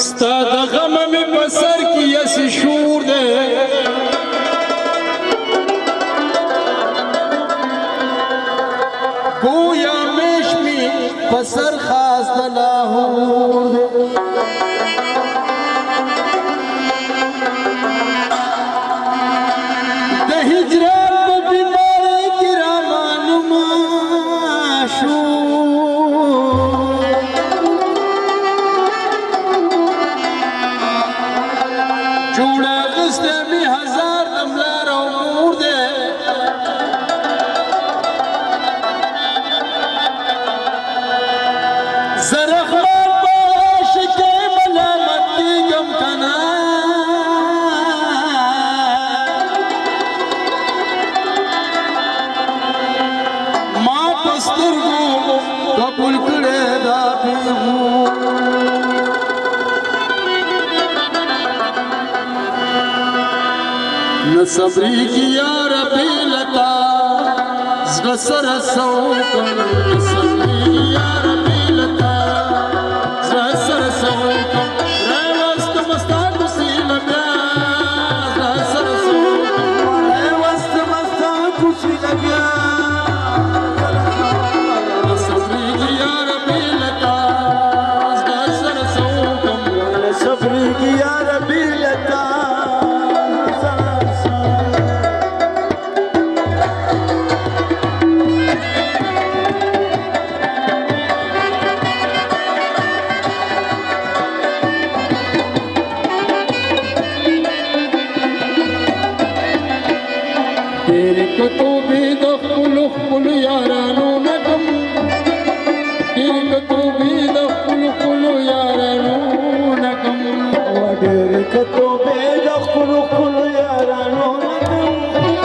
ستا د غم مې په سر کې یسې شور دی گویا میش می په سر خاص د لاهور دی د هجرت په بیمارۍ کې رامعلومه شو جوړه اخیستی مې هزار د ملار او مور دی زه رحمان په عاشقۍ ملامت کېږم که نه ما په سترګو قبول کړې دا پیغور نه صبرېږي یاره بې له تا زړه سره څه وکړم نه صبرېږي یاره بې له تا زړه سره څه وکړم راوستمه ستا کوڅې له بیا زړه سره څه وکړم راوستمه ستا کوڅې له بیا نه صبرېږي یاره بې له تا زړه سره څه وکړم نه صبرېږي یاره بې له تا تیرې کتوبې د خپلو خپلو یارانو نه کم ډېرې کتوبې د خپلو خپلو یارانو نه کم ډېرې کتوبې د خپلو خپلو یارانو نه کم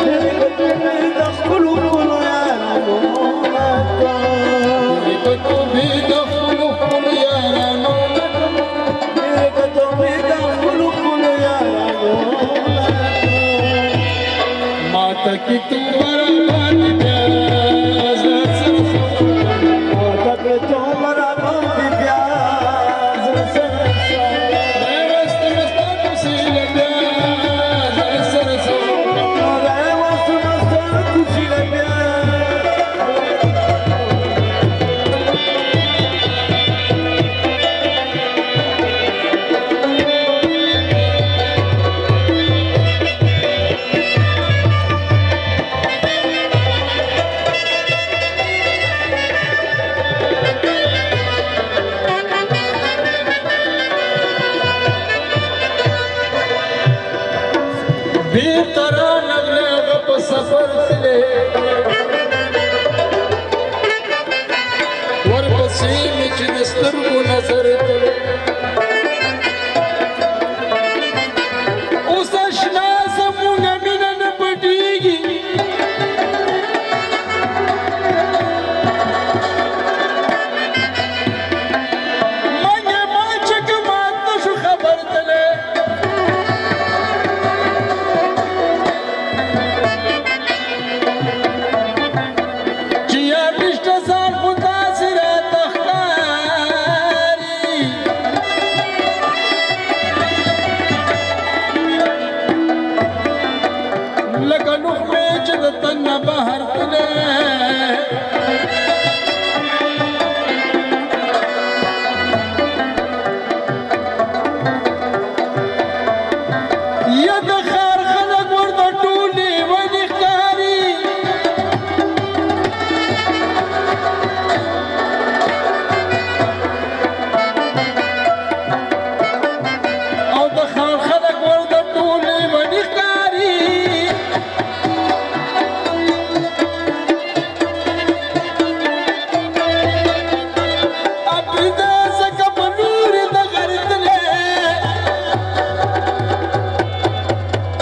ډېرې کتوبې د خپلو خپلو یارانو نه کم ډېرې کتوبې د خپلو خپلو یارانو نه کم ډېرې کتوبې د خپلو خپلو یارانو ماته کې تو برابر بیا زړه سره څه وکړم ماته کې تو برابر بیا زړه سره څه راوستمه ستا کوڅې له بیا زړه سره څه وکړم راوستمه ستا کوڅې له بیا بیرته رانغلې هغه په سفر تلې ورپسې مې چې د سترګو نظر تلې اوس اشنا زموږه مینه نه پټېږي منګې ما چې که مات نه شو خبر تلې لکه لقمې چې د تن نه بهر تلې یا د ښار خلک ورته ټول لیوني ښکاري او د ښار خلک ورته ټول لیوني ښکاري اپریده ځکه په لورې د غر تلې اپریده ځکه په لورې د غر تلې او د ښار خلک ورته ټول لیوني ښکاري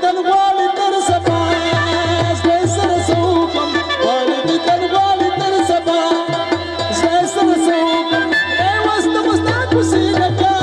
تن غواړي تر سبا زړه سره سوکم والدي تن غواړي تر سبا زړه سره سوکم اے وست مستا کوسي لکا